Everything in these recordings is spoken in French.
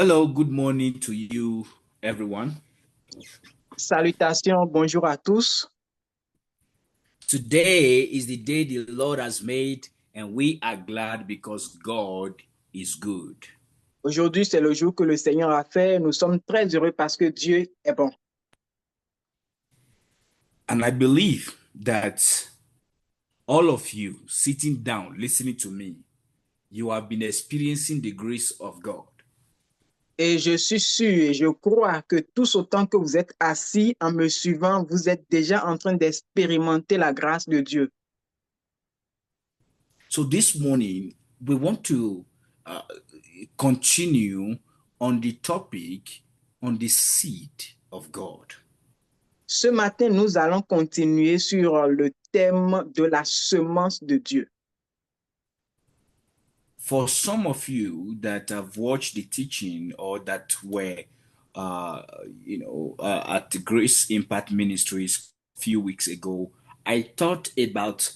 Hello, good morning to you, everyone. Salutations, bonjour à tous. Today is the day the Lord has made, and we are glad because God is good. Aujourd'hui, c'est le jour que le Seigneur a fait. Nous sommes très heureux parce que Dieu est bon. And I believe that all of you sitting down, listening to me, you have been experiencing the grace of God. Et je suis sûr et je crois que tous autant que vous êtes assis en me suivant, vous êtes déjà en train d'expérimenter la grâce de Dieu. So this morning, we want to uh, continue on the topic on the seed of God. Ce matin, nous allons continuer sur le thème de la semence de Dieu. For some of you that have watched the teaching or that were, uh, at the Grace Impact Ministries a few weeks ago, I thought about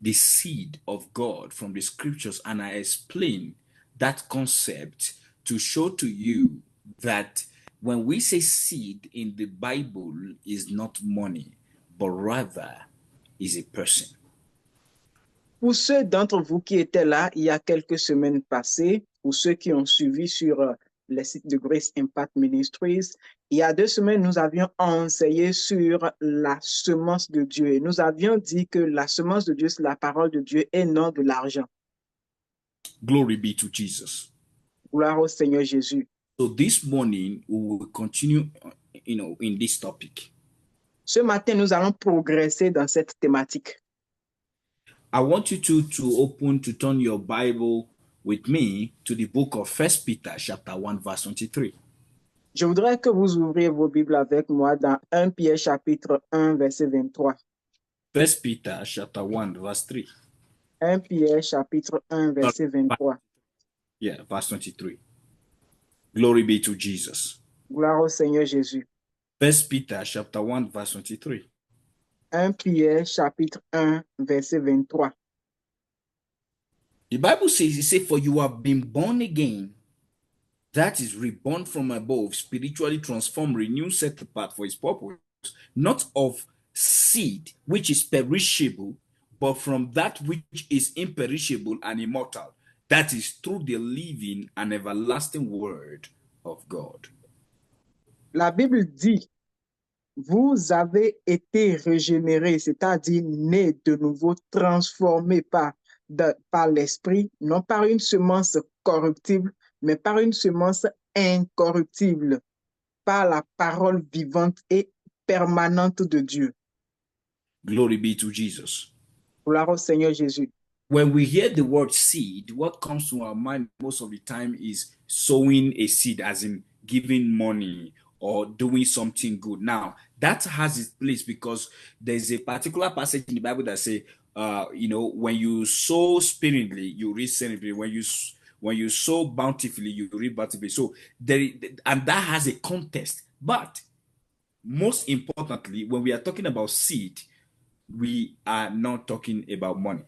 the seed of God from the scriptures and I explained that concept to show to you that when we say seed in the Bible is not money, but rather is a person. Pour ceux d'entre vous qui étaient là il y a quelques semaines passées, pour ceux qui ont suivi sur le site de Grace Impact Ministries, il y a 2 semaines, nous avions enseigné sur la semence de Dieu. Et nous avions dit que la semence de Dieu, c'est la parole de Dieu et non de l'argent. Glory be to Jesus. Gloire au Seigneur Jésus. So this morning we will continue, in this topic. Ce matin, nous allons progresser dans cette thématique. I want you to turn your Bible with me to the book of First Peter, chapter 1, verse 23. Je voudrais que vous ouvriez vos Bibles avec moi dans 1 Pierre chapitre 1, verset 23. First Peter, chapter 1, verse 3. 1 Pierre chapitre 1, Sorry, verset 23. yeah, verse 23. Glory be to Jesus. Gloire au Seigneur Jésus. First Peter, chapter 1, verse 23. 1 Pierre chapitre 1, verset 23. The Bible says, it says, for you have been born again, that is reborn from above, spiritually transformed, renewed, set apart for his purpose, not of seed which is perishable, but from that which is imperishable and immortal, that is through the living and everlasting word of God. La Bible dit, vous avez été régénérés, c'est-à-dire nés de nouveau, transformés par l'Esprit, non par une semence corruptible, mais par une semence incorruptible, par la parole vivante et permanente de Dieu. Glory be to Jesus. Gloire au Seigneur Jésus. When we hear the word seed, what comes to our mind most of the time is sowing a seed, as in giving money or doing something good. Now, that has its place because there's a particular passage in the Bible that say, when you sow sparingly, you reap sparingly. When you sow bountifully, you reap bountifully. So and that has a context. But most importantly, when we are talking about seed, we are not talking about money.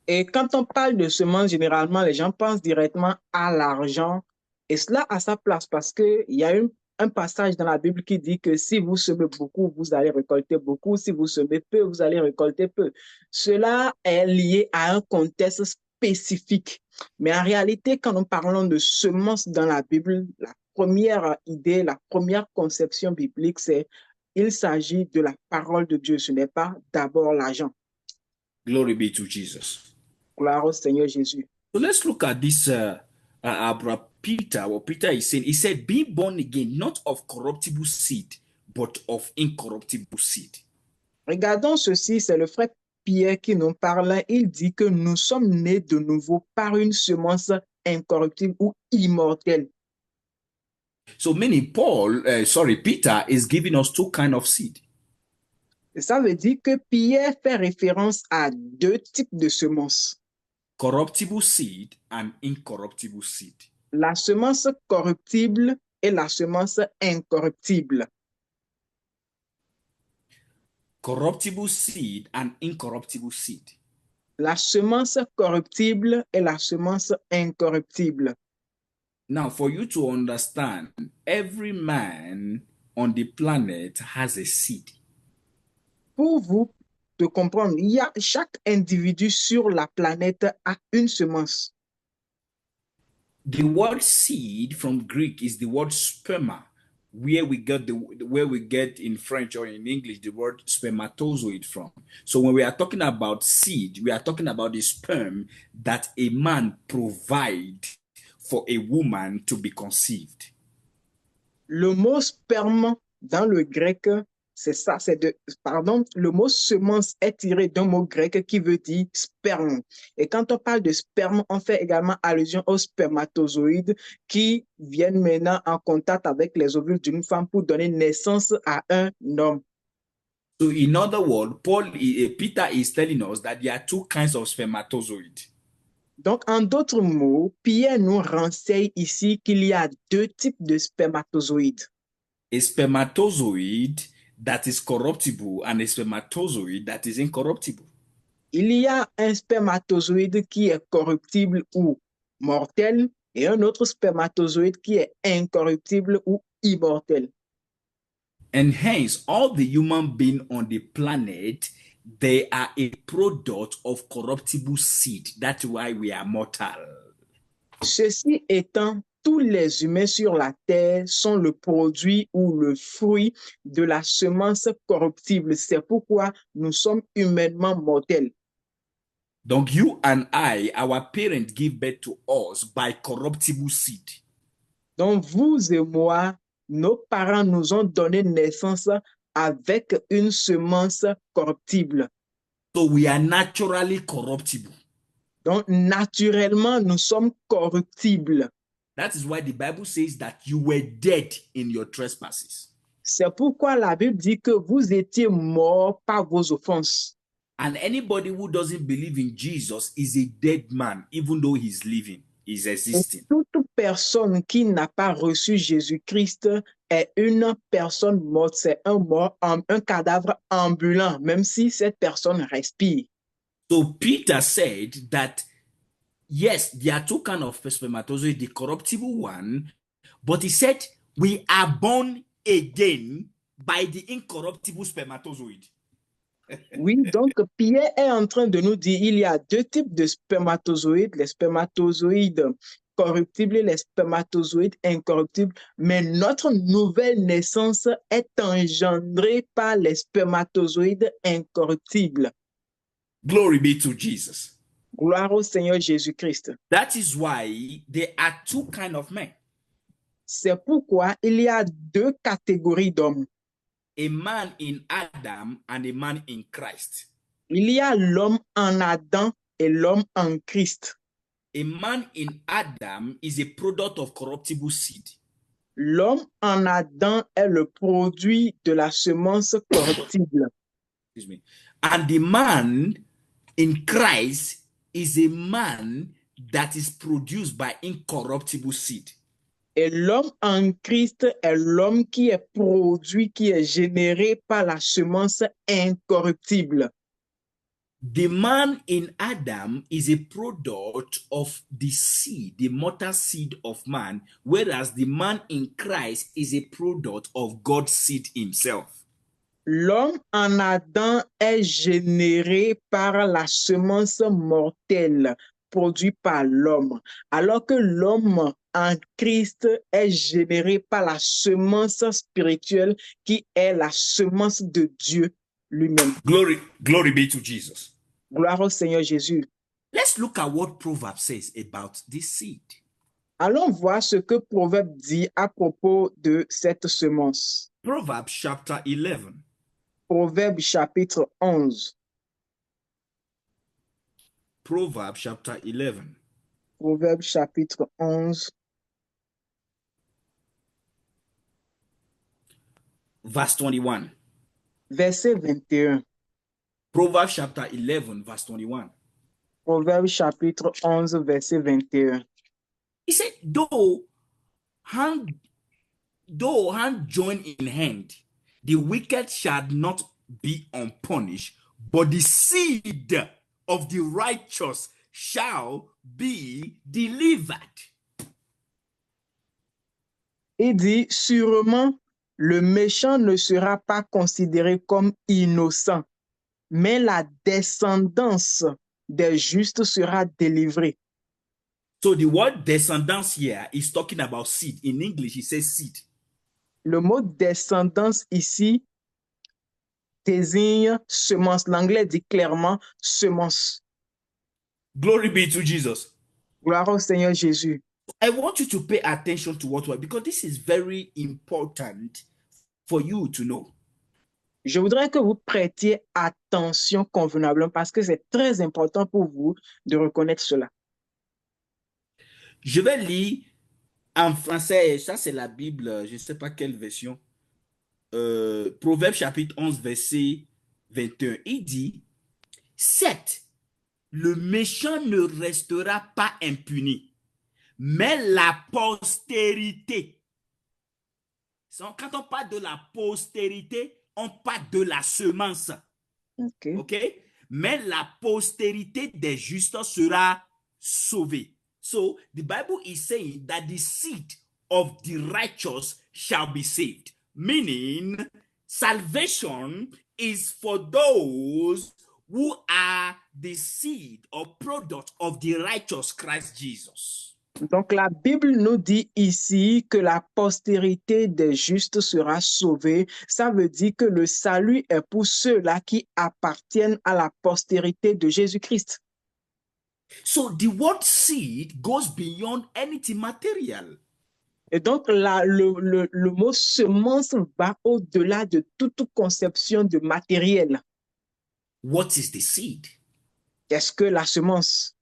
Et quand on parle de semences, généralement, les gens pensent directement à l'argent. Et cela a sa place parce qu'il y a un passage dans la Bible qui dit que si vous semez beaucoup, vous allez récolter beaucoup. Si vous semez peu, vous allez récolter peu. Cela est lié à un contexte spécifique. Mais en réalité, quand nous parlons de semences dans la Bible, la première idée, la première conception biblique, c'est il s'agit de la parole de Dieu. Ce n'est pas d'abord l'argent. Glory be to Jesus. Gloire au Seigneur Jésus. So let's look at this. Peter, what Peter is saying, he said, being born again, not of corruptible seed, but of incorruptible seed. Regardons ceci, c'est le frère Pierre qui nous parle. Il dit que nous sommes nés de nouveau par une semence incorruptible ou immortelle. So meaning Peter is giving us two kind of seed. Et ça veut dire que Pierre fait référence à deux types de semences. Corruptible seed and incorruptible seed. La semence corruptible et la semence incorruptible. Corruptible seed and incorruptible seed. La semence corruptible et la semence incorruptible. Now, for you to understand, every man on the planet has a seed. Pour vous de comprendre, chaque individu sur la planète a une semence. The word seed from Greek is the word sperma, where we get in French or in English the word spermatozoid from. So when we are talking about seed, we are talking about the sperm that a man provide for a woman to be conceived. Le mot sperme dans le grec, c'est ça, le mot semence est tiré d'un mot grec qui veut dire sperme. Et quand on parle de sperme, on fait également allusion aux spermatozoïdes qui viennent maintenant en contact avec les ovules d'une femme pour donner naissance à un homme. So in other words, Peter is telling us that there are two kinds of spermatozoid. Donc, en d'autres mots, Pierre nous renseigne ici qu'il y a deux types de spermatozoïdes. A spermatozoid that is corruptible and a spermatozoid that is incorruptible. Il y a un spermatozoïde qui est corruptible ou mortel et un autre spermatozoïde qui est incorruptible ou immortel. And hence, all the human beings on the planet, they are a product of corruptible seed. That's why we are mortal. Ceci étant, tous les humains sur la terre sont le produit ou le fruit de la semence corruptible. C'est pourquoi nous sommes humainement mortels. Donc, you and I, our parents give birth to us by corruptible seed. Donc, vous et moi, nos parents nous ont donné naissance avec une semence corruptible. So we are naturally corruptible. Donc, naturellement, nous sommes corruptibles. That is why the Bible says that you were dead in your trespasses. C'est pourquoi la Bible dit que vous étiez morts par vos offenses. And anybody who doesn't believe in Jesus is a dead man, even though he's living, he's existing. Toute personne qui n'a pas reçu Jésus-Christ est une personne morte. C'est un mort, un cadavre ambulant, même si cette personne respire. So Peter said that, yes, there are two kinds of spermatozoid, the corruptible one, but he said we are born again by the incorruptible spermatozoid. Oui, donc Pierre est en train de nous dire il y a deux types de spermatozoïdes, les spermatozoïdes corruptibles et les spermatozoïdes incorruptibles, mais notre nouvelle naissance est engendrée par les spermatozoïdes incorruptibles. Glory be to Jesus. Gloire au Seigneur Jésus-Christ. That is why there are two kinds of men. C'est pourquoi il y a deux catégories d'hommes. A man in Adam and a man in Christ. Il y a l'homme en Adam et l'homme en Christ. A man in Adam is a product of corruptible seed. L'homme en Adam est le produit de la semence corruptible. Excuse me. And the man in Christ is a man that is produced by incorruptible seed. Et l'homme en Christ est l'homme qui est produit, qui est généré par la semence incorruptible. The man in Adam is a product of the seed, the mortal seed of man, whereas the man in Christ is a product of God's seed himself. L'homme en Adam est généré par la semence mortelle produite par l'homme, alors que l'homme en Christ est généré par la semence spirituelle qui est la semence de Dieu lui-même. Glory be to Jesus. Gloire au Seigneur Jésus. Let's look at what Proverbs says about this seed. Allons voir ce que Proverbe dit à propos de cette semence. Proverbs chapter 11. Proverbe chapitre 11. Proverbs chapter 11. Proverbe chapitre 11. Verse 21. Verset 21. Proverbs chapter 11, verse 21. Proverbe chapitre 11, verset 21. He said, though hand join in hand, the wicked shall not be unpunished, but the seed of the righteous shall be delivered. Il dit, sûrement, le méchant ne sera pas considéré comme innocent, mais la descendance des justes sera délivrée. So the word descendants here is talking about seed. In English, it says seed. Le mot descendance ici désigne semence. L'anglais dit clairement semence. Glory be to Jesus. Gloire au Seigneur Jésus. I want you to pay attention to what we're, because this is very important for you to know. Je voudrais que vous prêtiez attention convenablement parce que c'est très important pour vous de reconnaître cela. Je vais lire en français, ça c'est la Bible, je ne sais pas quelle version. Proverbe chapitre 11, verset 21. Il dit, certes, le méchant ne restera pas impuni, mais la postérité. Quand on parle de la postérité, on parle de la semence. Okay. OK? Mais la postérité des justes sera sauvée. So the Bible is saying that the seed of the righteous shall be saved. Meaning, salvation is for those who are the seed or product of the righteous Christ Jesus. Donc la Bible nous dit ici que la postérité des justes sera sauvée. Ça veut dire que le salut est pour ceux-là qui appartiennent à la postérité de Jésus-Christ. So the word seed goes beyond anything material. Et donc le mot semence va au-delà de toute conception de matériel. What is the seed? Qu'est-ce que la semence?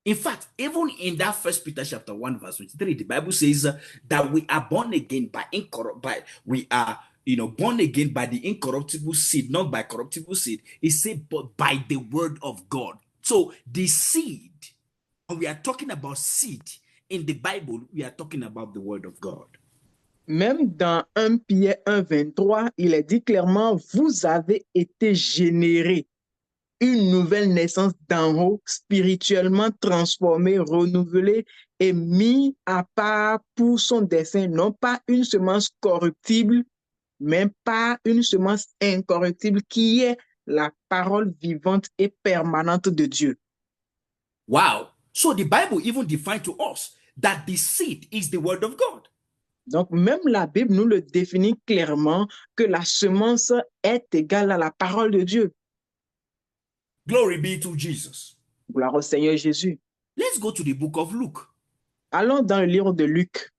In fact, even in that First Peter chapter 1, verse 23, the Bible says that we are born again born again by the incorruptible seed, not by corruptible seed. It said, but by the word of God. So the seed, when we are talking about seed in the Bible, we are talking about the word of God. Même dans 1 Pierre 1,23, il est dit clairement, vous avez été générés, une nouvelle naissance d'en haut, spirituellement transformé, renouvelé et mis à part pour son dessein, non pas une semence corruptible, mais pas une semence incorruptible qui est la parole vivante et permanente de Dieu. Wow. So the Bible even defined to us that the seed is the word of God. Donc, même la Bible nous le définit clairement que la semence est égale à la parole de Dieu. Glory be to Jesus. Gloire au Seigneur Jésus. Let's go to the book of Luke. Allons dans le livre de Luc.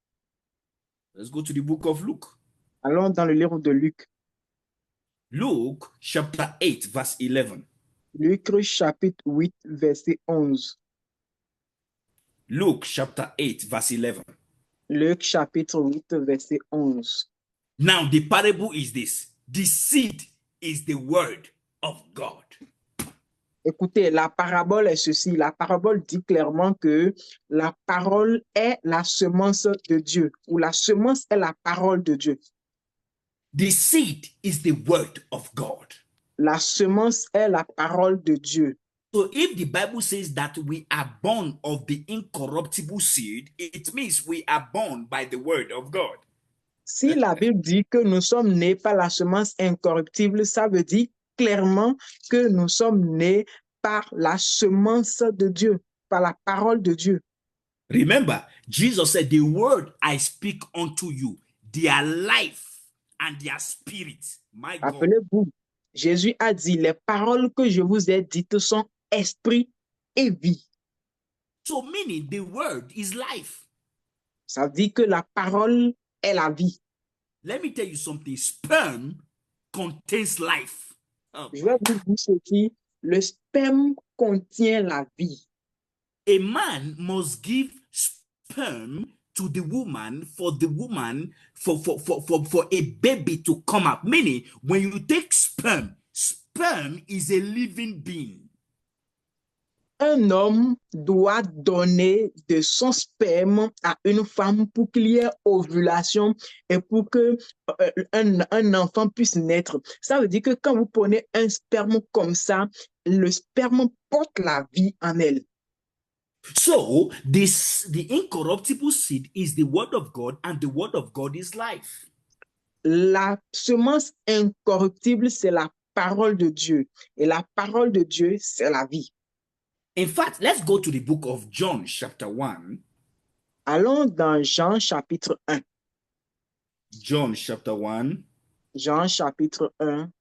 Let's go to the book of Luke. Allons dans le livre de Luc. Luke chapter 8, verse 11. Luc chapitre 8, verset 11. Luke chapter 8, verse 11. Luc chapitre 8, verset 11. Now the parable is this. The seed is the word of God. Écoutez, la parabole est ceci. La parabole dit clairement que la parole est la semence de Dieu, ou la semence est la parole de Dieu. The seed is the word of God. La semence est la parole de Dieu. So if the Bible says that we are born of the incorruptible seed, it means we are born by the word of God. Si la Bible dit que nous sommes nés par la semence incorruptible, ça veut dire clairement que nous sommes nés par la semence de Dieu, par la parole de Dieu. Remember, Jesus said, the word I speak unto you, their life and their spirit. My God. Rappelez-vous, Jésus a dit, les paroles que je vous ai dites sont esprit et vie. So meaning the word is life. Ça dit que la parole est la vie. Let me tell you something. Sperm contains life. Oh. Je vais vous dire ceci. Le sperme contient la vie. A man must give sperm to the woman for a baby to come out. Meaning, when you take sperm, sperm is a living being. Un homme doit donner de son sperme à une femme pour qu'il y ait ovulation et pour que un enfant puisse naître. Ça veut dire que quand vous prenez un sperme comme ça, le sperme porte la vie en elle. So the incorruptible seed is the word of God, and the word of God is life. La semence incorruptible, c'est la parole de Dieu. Et la parole de Dieu, c'est la vie. In fact, let's go to the book of John, chapter 1. Allons dans Jean chapitre 1. John, chapter 1. Jean chapitre 1,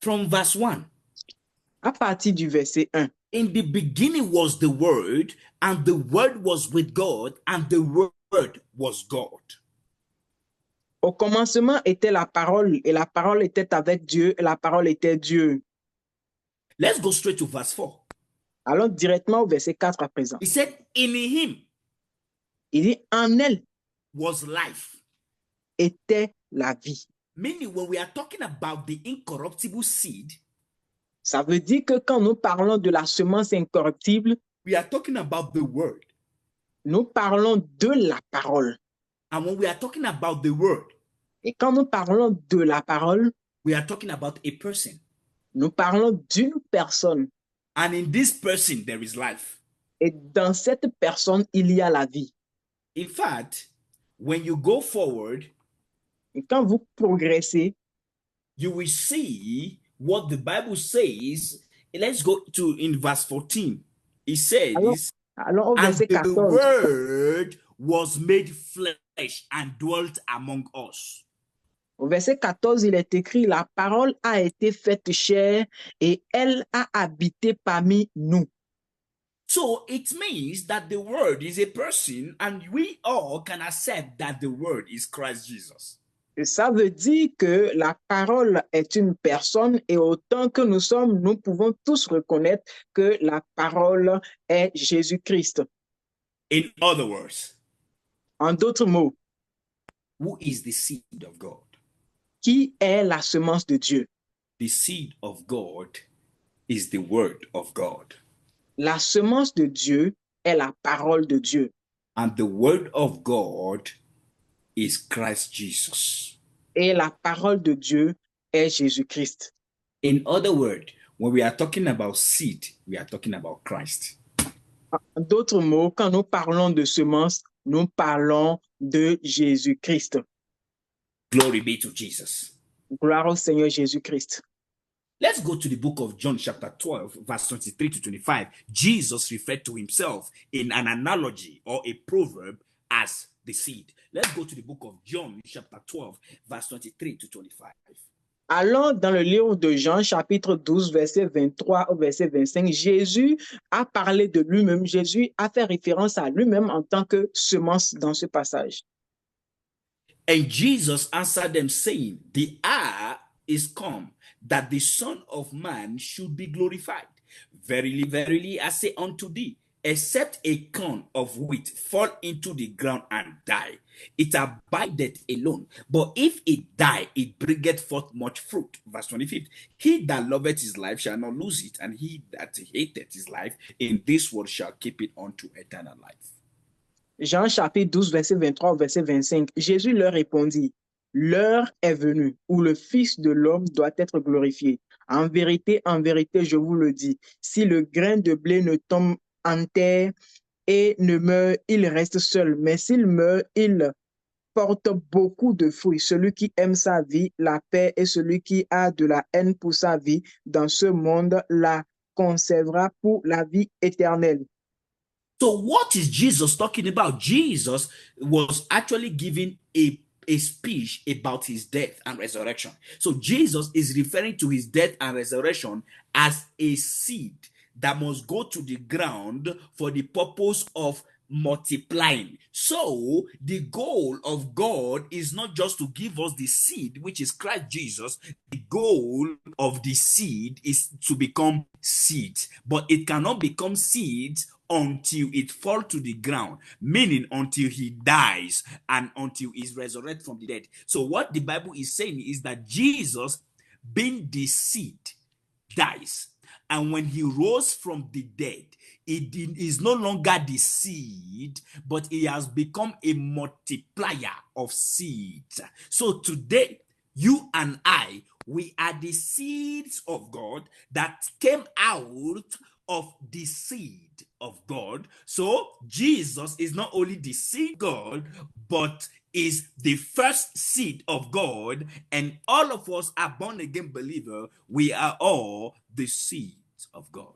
From verse 1. à partir du verset 1. In the beginning was the Word, and the Word was with God, and the Word was God. Au commencement était la parole, et la parole était avec Dieu, et la parole était Dieu. Let's go straight to verse 4. Allons directement au verset 4 à présent. He said, in him Il dit, en elle was life. était la vie. Meaning, when we are talking about the incorruptible seed, ça veut dire que quand nous parlons de la semence incorruptible, we are talking about the word. Nous parlons de la parole. And when we are talking about the word, et quand nous parlons de la parole, we are talking about a person. Nous parlons d'une personne. And in this person, there is life. Et dans cette personne, il y a la vie. In fact, when you go forward, et quand vous progressez, you will see what the Bible says. Let's go to in verse 14. It says, alors au verset and the 14, word was made flesh and dwelt among us. Au verset 14, il est écrit, la parole a été faite chair et elle a habité parmi nous. So it means that the word is a person, and we all can accept that the word is Christ Jesus. Et ça veut dire que la parole est une personne et autant que nous sommes, nous pouvons tous reconnaître que la parole est Jésus-Christ. In other words, en d'autres mots, who is the seed of God? Qui est la semence de Dieu? The seed of God is the word of God. La semence de Dieu est la parole de Dieu. And the word of God is Christ Jesus. Et la parole de Dieu est Jésus-Christ. In other words, when we are talking about seed, we are talking about Christ. En d'autres mots, quand nous parlons de semence, nous parlons de Jésus-Christ. Glory be to Jesus. Gloire au Seigneur Jésus-Christ. Let's go to the book of John chapter 12, verse 23 to 25. Jesus referred to himself in an analogy or a proverb as the seed. Let's go to the book of John chapter 12, verse 23 to 25. Allons dans le livre de Jean, chapitre 12, verset 23 au verset 25. Jésus a parlé de lui-même. Jésus a fait référence à lui-même en tant que semence dans ce passage. And Jesus answered them, saying, the hour is come that the Son of Man should be glorified. Verily, verily, I say unto thee, except a corn of wheat fall into the ground and die, it abideth alone. But if it die, it bringeth forth much fruit. Verse 25. He that loveth his life shall not lose it, and he that hateth his life in this world shall keep it unto eternal life. Jean chapitre 12, verset 23 au verset 25. Jésus leur répondit, l'heure est venue où le Fils de l'homme doit être glorifié. En vérité, je vous le dis, si le grain de blé ne tombe en terre et ne meurt, il reste seul. Mais s'il meurt, il porte beaucoup de fruits. Celui qui aime sa vie, la paix, et celui qui a de la haine pour sa vie, dans ce monde, la conservera pour la vie éternelle. So what is Jesus talking about? Jesus was actually giving a speech about his death and resurrection. So Jesus is referring to his death and resurrection as a seed that must go to the ground for the purpose of multiplying. So the goal of God is not just to give us the seed, which is Christ Jesus. The goal of the seed is to become seeds, but it cannot become seeds until it fall to the ground, meaning until he dies and until he's resurrected from the dead. So what the Bible is saying is that Jesus, being the seed, dies. And when he rose from the dead, it is no longer the seed, but he has become a multiplier of seeds. So today, you and I, we are the seeds of God that came out of the seed of God. So Jesus is not only the seed God, but is the first seed of God. And all of us are born again believers. We are all the seeds of God.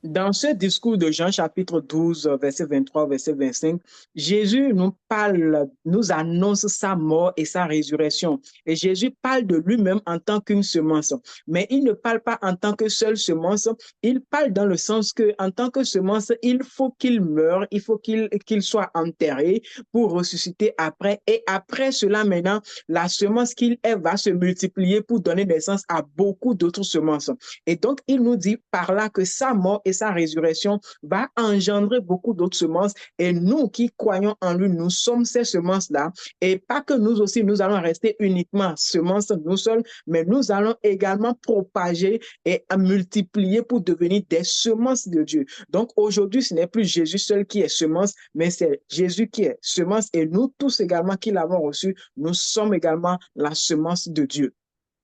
Dans ce discours de Jean chapitre 12, verset 23, verset 25, Jésus nous parle, nous annonce sa mort et sa résurrection. Et Jésus parle de lui-même en tant qu'une semence. Mais il ne parle pas en tant que seule semence. Il parle dans le sens que, en tant que semence, il faut qu'il meure, il faut qu'il soit enterré pour ressusciter après. Et après cela, maintenant, la semence qu'il est va se multiplier pour donner naissance à beaucoup d'autres semences. Et donc, il nous dit par là que sa mort et sa résurrection va engendrer beaucoup d'autres semences. Et nous qui croyons en lui, nous sommes ces semences-là. Et pas que nous aussi, nous allons rester uniquement semences, nous seuls, mais nous allons également propager et multiplier pour devenir des semences de Dieu. Donc, aujourd'hui, ce n'est plus Jésus seul qui est semence, mais c'est Jésus qui est semence. Et nous tous également qui l'avons reçu, nous sommes également la semence de Dieu.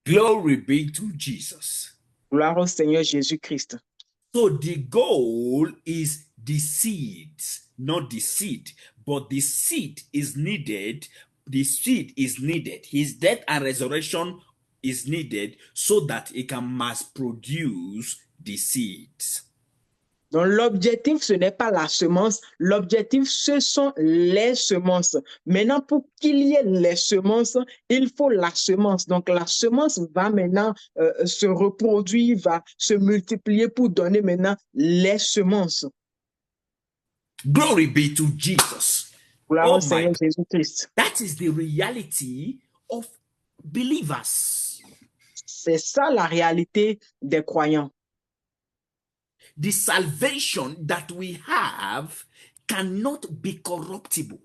Glory be to Jesus. Gloire au Seigneur Jésus-Christ. So the goal is the seeds, not the seed, but the seed is needed. The seed is needed. His death and resurrection is needed so that it can mass produce the seeds. Donc, l'objectif, ce n'est pas la semence. L'objectif, ce sont les semences. Maintenant, pour qu'il y ait les semences, il faut la semence. Donc, la semence va maintenant se reproduire, va se multiplier pour donner maintenant les semences. Glory be to Jesus. Gloire au Seigneur Jésus-Christ. That is the reality of believers. C'est ça la réalité des croyants. The salvation that we have cannot be corruptible.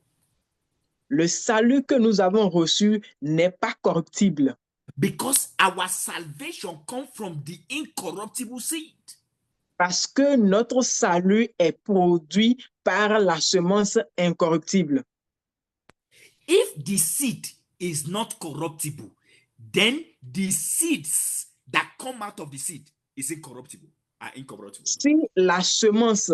Le salut que nous avons reçu n'est pas corruptible. Because our salvation comes from the incorruptible seed. Parce que notre salut est produit par la semence incorruptible. If the seed is not corruptible, then the seeds that come out of the seed is incorruptible. Si la semence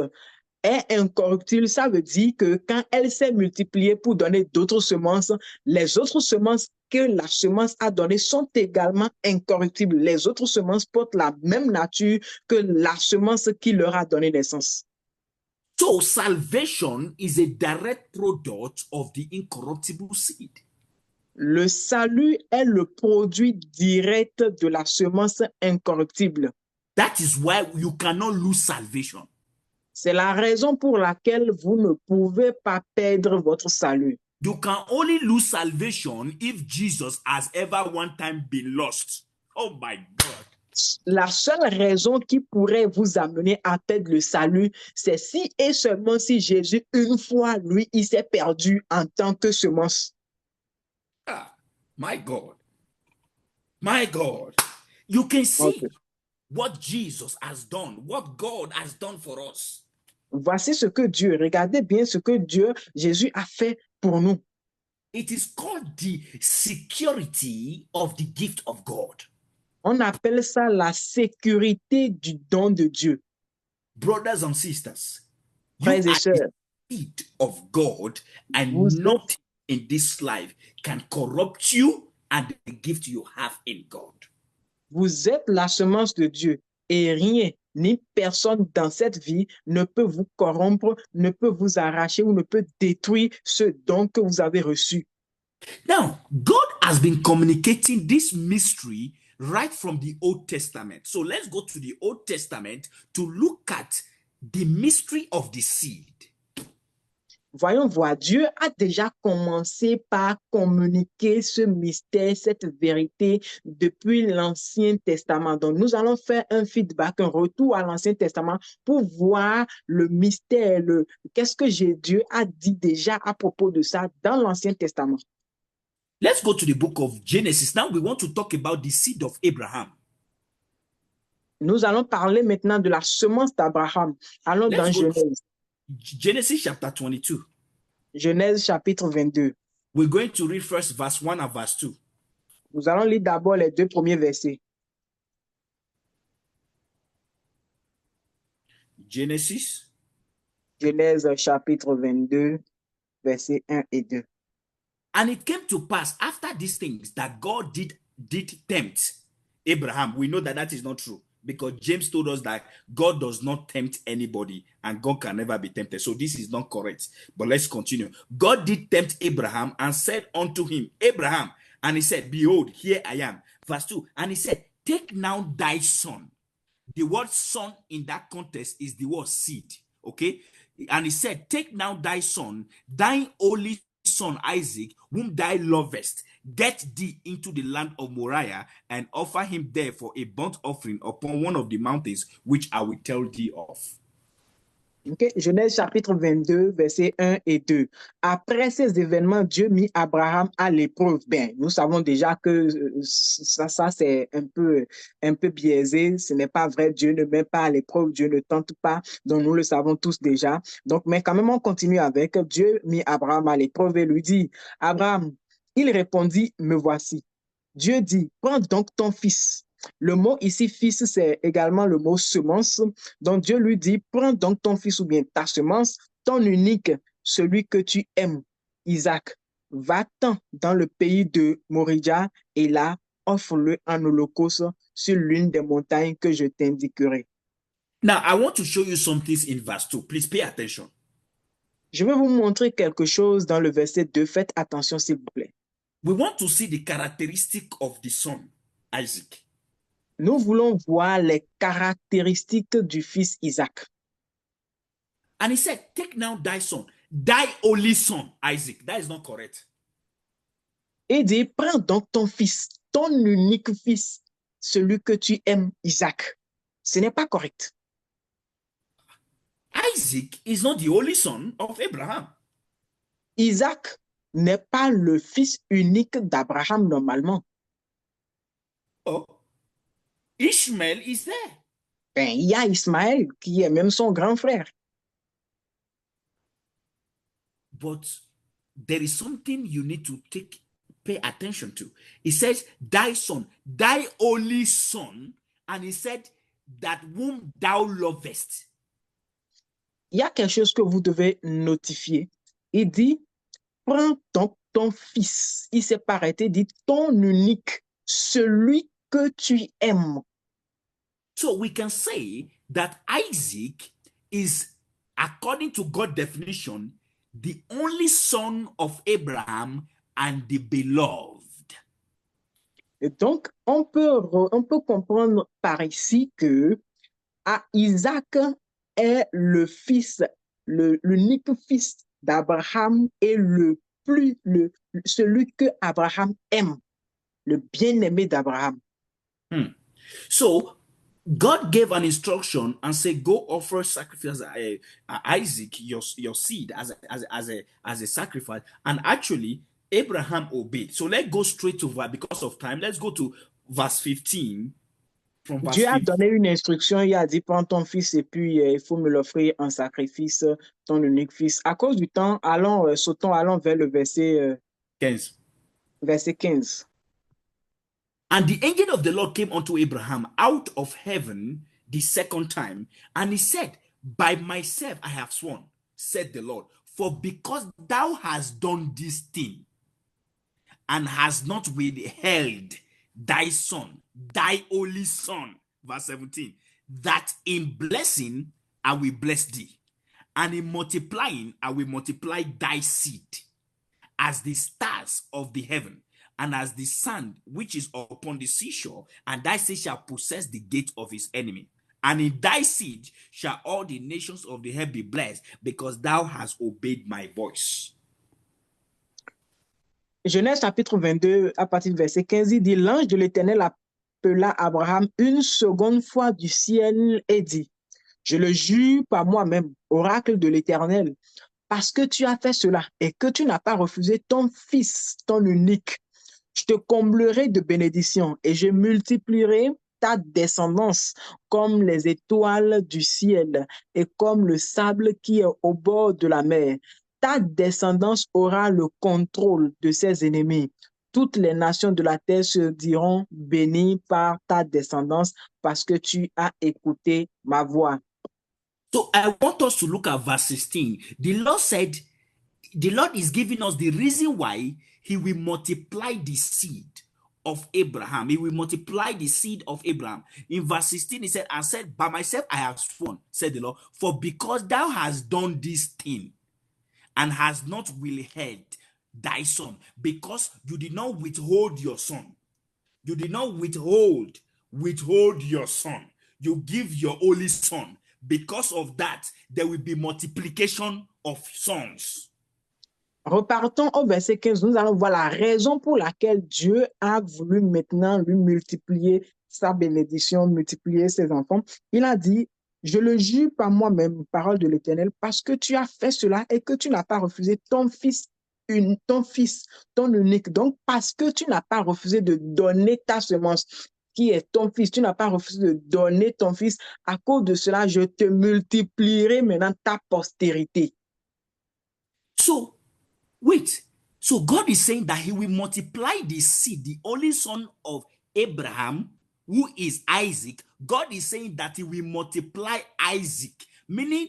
est incorruptible, ça veut dire que quand elle s'est multipliée pour donner d'autres semences, les autres semences que la semence a données sont également incorruptibles. Les autres semences portent la même nature que la semence qui leur a donné naissance. So salvation is a direct product of the incorruptible seed. Le salut est le produit direct de la semence incorruptible. That is why you cannot lose salvation. C'est la raison pour laquelle vous ne pouvez pas perdre votre salut. You can only lose salvation if Jesus has ever one time been lost. Oh my God. La seule raison qui pourrait vous amener à perdre le salut, c'est si et seulement si Jésus, une fois, lui, il s'est perdu en tant que semence. Ah, my God. My God. You can see what Jesus has done, what God has done for us. Voici ce que Dieu, regardez bien ce que Dieu, Jésus a fait pour nous. It is called the security of the gift of God. On appelle ça la sécurité du don de Dieu. Brothers and sisters, Frères et sœurs, the seed of God, and nothing in this life can corrupt you and the gift you have in God. Vous êtes la semence de Dieu et rien ni personne dans cette vie ne peut vous corrompre, ne peut vous arracher ou ne peut détruire ce don que vous avez reçu. Now, God has been communicating this mystery right from the Old Testament. So let's go to the Old Testament to look at the mystery of the seed. Voyons voir, Dieu a déjà commencé par communiquer ce mystère, cette vérité depuis l'Ancien Testament. Donc, nous allons faire un feedback, un retour à l'Ancien Testament pour voir le mystère, qu'est-ce que Dieu a dit déjà à propos de ça dans l'Ancien Testament. Let's go to the book of Genesis. Now we want to talk about the seed of Abraham. Nous allons parler maintenant de la semence d'Abraham. Allons dans Genèse. Genesis chapter 22. Genèse chapitre 22. We're going to read first verse 1 and verse 2. Nous allons lire d'abord les deux premiers versets. Genesis Genèse chapitre 22, versets 1 et 2. And it came to pass after these things that God did tempt Abraham. We know that that is not true because James told us that God does not tempt anybody and God can never be tempted. So this is not correct. But let's continue. God did tempt Abraham and said unto him, Abraham, and he said, behold, here I am. Verse 2. And he said, take now thy son. The word son in that context is the word seed. Okay. And he said, take now thy son, thine only son Isaac, whom thou lovest, get thee into the land of Moriah and offer him there for a burnt offering upon one of the mountains which I will tell thee of. Okay. Genèse chapitre 22, versets 1 et 2. Après ces événements, Dieu mit Abraham à l'épreuve. Bien, nous savons déjà que ça c'est un peu biaisé. Ce n'est pas vrai. Dieu ne met pas à l'épreuve. Dieu ne tente pas. Donc, nous le savons tous déjà. Donc, mais quand même, on continue avec Dieu mit Abraham à l'épreuve et lui dit, Abraham, il répondit, me voici. Dieu dit, prends donc ton fils. Le mot ici, fils, c'est également le mot semence. Donc Dieu lui dit, prends donc ton fils ou bien ta semence, ton unique, celui que tu aimes, Isaac. Va-t'en dans le pays de Moria et là, offre-le en holocauste sur l'une des montagnes que je t'indiquerai. Now, I want to show you some things in verse 2. Please pay attention. Je vais vous montrer quelque chose dans le verset 2. Faites attention, s'il vous plaît. We want to see the characteristic of the son, Isaac. Nous voulons voir les caractéristiques du fils Isaac. And he said, take now thy son, thy only son, Isaac. That is not correct. Et dit, prends donc ton fils, ton unique fils, celui que tu aimes, Isaac. Ce n'est pas correct. Isaac is not the only son of Abraham. Isaac n'est pas le fils unique d'Abraham normalement. Oh, Ishmael is there. Ben, il y a Ismaël qui est même son grand frère. But there is something you need to pay attention to. He says, thy son, thy only son, and he said, that whom thou lovest. Il y a quelque chose que vous devez notifier. Il dit, prends donc ton fils. Il s'est pas arrêté, il dit ton unique, celui que tu aimes. So we can say that Isaac is, according to God's definition, the only son of Abraham and the beloved. Et donc, on peut comprendre par ici que Isaac est le fils, l'unique fils d'Abraham et celui que Abraham aime, le bien-aimé d'Abraham. So God gave an instruction and said, go offer sacrifice Isaac, your seed, as a sacrifice. And actually, Abraham obeyed. So let's go straight to that because of time. Let's go to verse 15. From verse Dieu a 15. donné une instruction, il a dit, prends ton fils et puis il faut me l'offrir en sacrifice, ton unique fils. À cause du temps, allons vers le verset 15. Verset 15. And the angel of the Lord came unto Abraham out of heaven the second time, and he said, by myself I have sworn, said the Lord, for because thou hast done this thing, and hast not withheld thy son, thy only son, verse 17, that in blessing I will bless thee, and in multiplying I will multiply thy seed as the stars of the heaven, and as the sand which is upon the seashore, and thy seed shall possess the gate of his enemy. And in thy seed shall all the nations of the earth be blessed, because thou hast obeyed my voice. Genèse chapitre 22, à partir du verset 15, il dit, l'ange de l'Éternel appela Abraham une seconde fois du ciel et dit, je le jure par moi-même, oracle de l'Éternel, parce que tu as fait cela et que tu n'as pas refusé ton fils, ton unique, je te comblerai de bénédictions et je multiplierai ta descendance comme les étoiles du ciel et comme le sable qui est au bord de la mer. Ta descendance aura le contrôle de ses ennemis. Toutes les nations de la terre se diront bénies par ta descendance parce que tu as écouté ma voix. So I want us to look at verse 16. The Lord said, the Lord is giving us the reason why he will multiply the seed of Abraham. He will multiply the seed of Abraham. In verse 16, he said, and said, by myself I have sworn, said the Lord, for because thou hast done this thing and hast not withheld thy son, because you did not withhold your son. You did not withhold your son. You give your only son. Because of that, there will be multiplication of sons. Repartons au verset 15, nous allons voir la raison pour laquelle Dieu a voulu maintenant lui multiplier sa bénédiction, multiplier ses enfants. Il a dit, je le jure par moi-même, parole de l'Éternel, parce que tu as fait cela et que tu n'as pas refusé ton fils, ton unique. Donc, parce que tu n'as pas refusé de donner ta semence, qui est ton fils, tu n'as pas refusé de donner ton fils, à cause de cela, je te multiplierai maintenant ta postérité. So, wait. So God is saying that he will multiply the seed, the only son of Abraham, who is Isaac. God is saying that he will multiply Isaac, meaning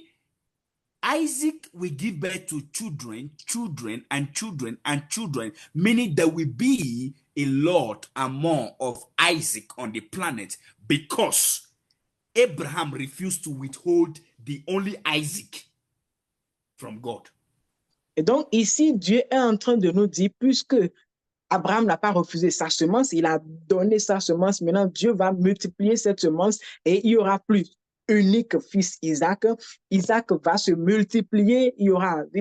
Isaac will give birth to children, children, and children, and children, meaning there will be a lot and more of Isaac on the planet because Abraham refused to withhold the only Isaac from God. Et donc, ici, Dieu est en train de nous dire, puisque Abraham n'a pas refusé sa semence, il a donné sa semence. Maintenant, Dieu va multiplier cette semence et il y aura plus unique fils Isaac. Isaac va se multiplier, il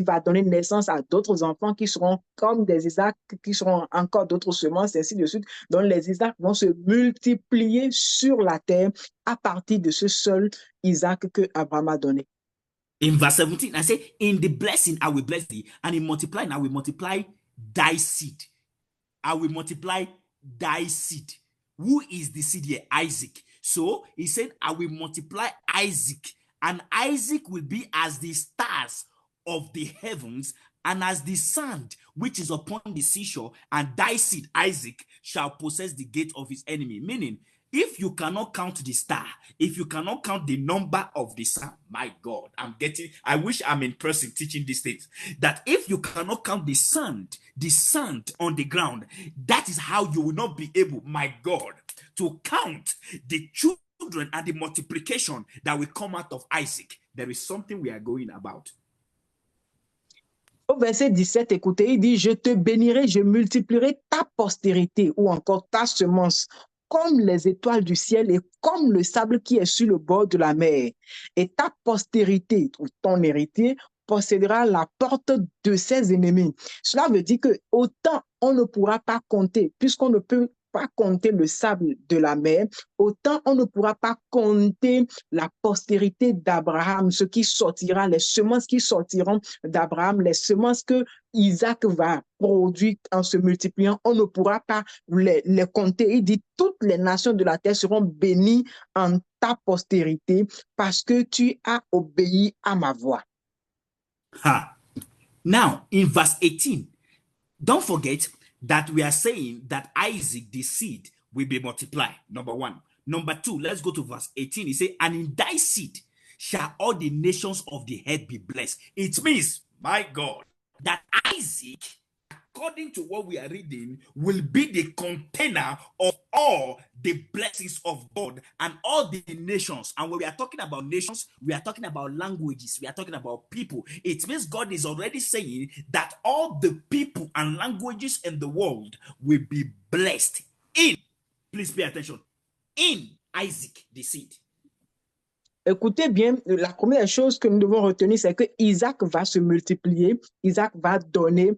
va donner naissance à d'autres enfants qui seront comme des Isaac, qui seront encore d'autres semences, ainsi de suite. Donc, les Isaac vont se multiplier sur la terre à partir de ce seul Isaac que Abraham a donné. In verse 17, I say, in the blessing I will bless thee, and in multiplying I will multiply thy seed. I will multiply thy seed. Who is the seed here? Isaac. So he said, I will multiply Isaac, and Isaac will be as the stars of the heavens and as the sand which is upon the seashore, and thy seed, Isaac, shall possess the gate of his enemy. Meaning, if you cannot count the star, if you cannot count the number of the sun, my God, I wish I'm in person teaching these things, that if you cannot count the sand on the ground, that is how you will not be able, my God, to count the children and the multiplication that will come out of Isaac. There is something we are going about. Au verset 17, écoutez, il dit, je te bénirai, je multiplierai ta postérité ou encore ta semence comme les étoiles du ciel et comme le sable qui est sur le bord de la mer. Et ta postérité ou ton héritier possédera la porte de ses ennemis. Cela veut dire que autant on ne pourra pas compter, puisqu'on ne peut pas compter le sable de la mer, autant on ne pourra pas compter la postérité d'Abraham, ce qui sortira, les semences qui sortiront d'Abraham, les semences que Isaac va produire en se multipliant, on ne pourra pas les compter. Il dit, toutes les nations de la terre seront bénies en ta postérité parce que tu as obéi à ma voix. Ha. Now, in verse 18, don't forget that we are saying that Isaac, the seed, will be multiplied. Number one. Number two, let's go to verse 18. He says, and in thy seed shall all the nations of the earth be blessed. It means, my God, that Isaac, according to what we are reading, will be the container of all the blessings of God and all the nations. And when we are talking about nations, we are talking about languages, we are talking about people. It means God is already saying that all the people and languages in the world will be blessed in, please pay attention, in Isaac, the seed. Écoutez bien, la première chose que nous devons retenir, c'est que Isaac va se multiplier, Isaac va donner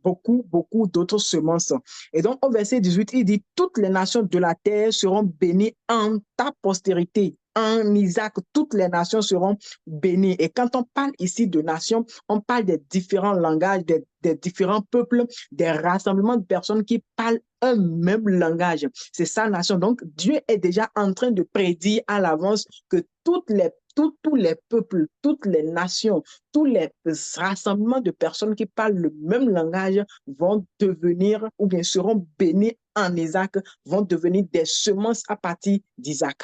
beaucoup d'autres semences. Et donc, au verset 18, il dit, toutes les nations de la terre seront bénies en ta postérité. En Isaac, toutes les nations seront bénies. Et quand on parle ici de nations, on parle des différents langages, des différents peuples, des rassemblements de personnes qui parlent un même langage. C'est ça, nation. Donc, Dieu est déjà en train de prédire à l'avance que tous les peuples, toutes les nations, tous les rassemblements de personnes qui parlent le même langage vont devenir ou bien seront bénis en Isaac, vont devenir des semences à partir d'Isaac.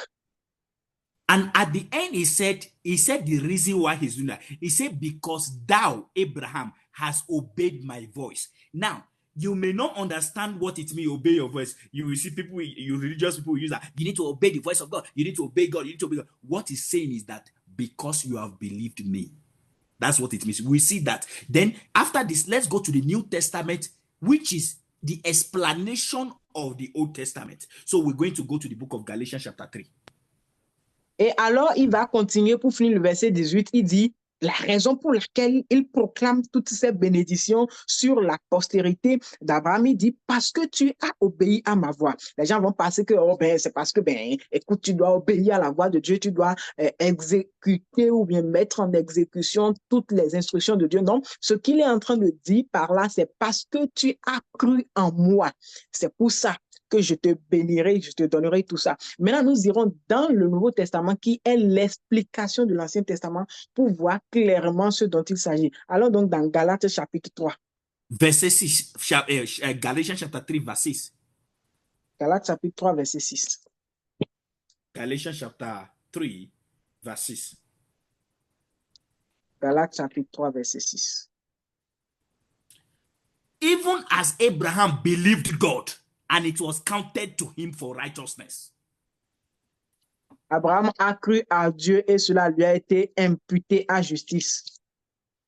And at the end, he said the reason why he's doing that. He said, because thou, Abraham, has obeyed my voice. Now, you may not understand what it means, obey your voice. You will see people, you religious people use that. You need to obey the voice of God. You need to obey God. You need to obey God. What he's saying is that because you have believed me. That's what it means. We see that. Then after this, let's go to the New Testament, which is the explanation of the Old Testament. So we're going to go to the book of Galatians chapter 3. Et alors, il va continuer pour finir le verset 18. Il dit, la raison pour laquelle il proclame toutes ces bénédictions sur la postérité d'Abraham, il dit, parce que tu as obéi à ma voix. Les gens vont penser que, oh, ben, c'est parce que, ben, écoute, tu dois obéir à la voix de Dieu, tu dois exécuter ou bien mettre en exécution toutes les instructions de Dieu. Non, ce qu'il est en train de dire par là, c'est parce que tu as cru en moi. C'est pour ça que je te bénirai, je te donnerai tout ça. Maintenant, nous irons dans le Nouveau Testament qui est l'explication de l'Ancien Testament pour voir clairement ce dont il s'agit. Allons donc dans Galates chapitre 3. Verset 6, Galatians chapter 3, verse 6. Galates chapitre 3, verset 6. Galatians chapter 3, verse 6. Galates chapitre 3, verset 6. Even as Abraham believed God, and it was counted to him for righteousness. Abraham a cru à Dieu et cela lui a été imputé à justice.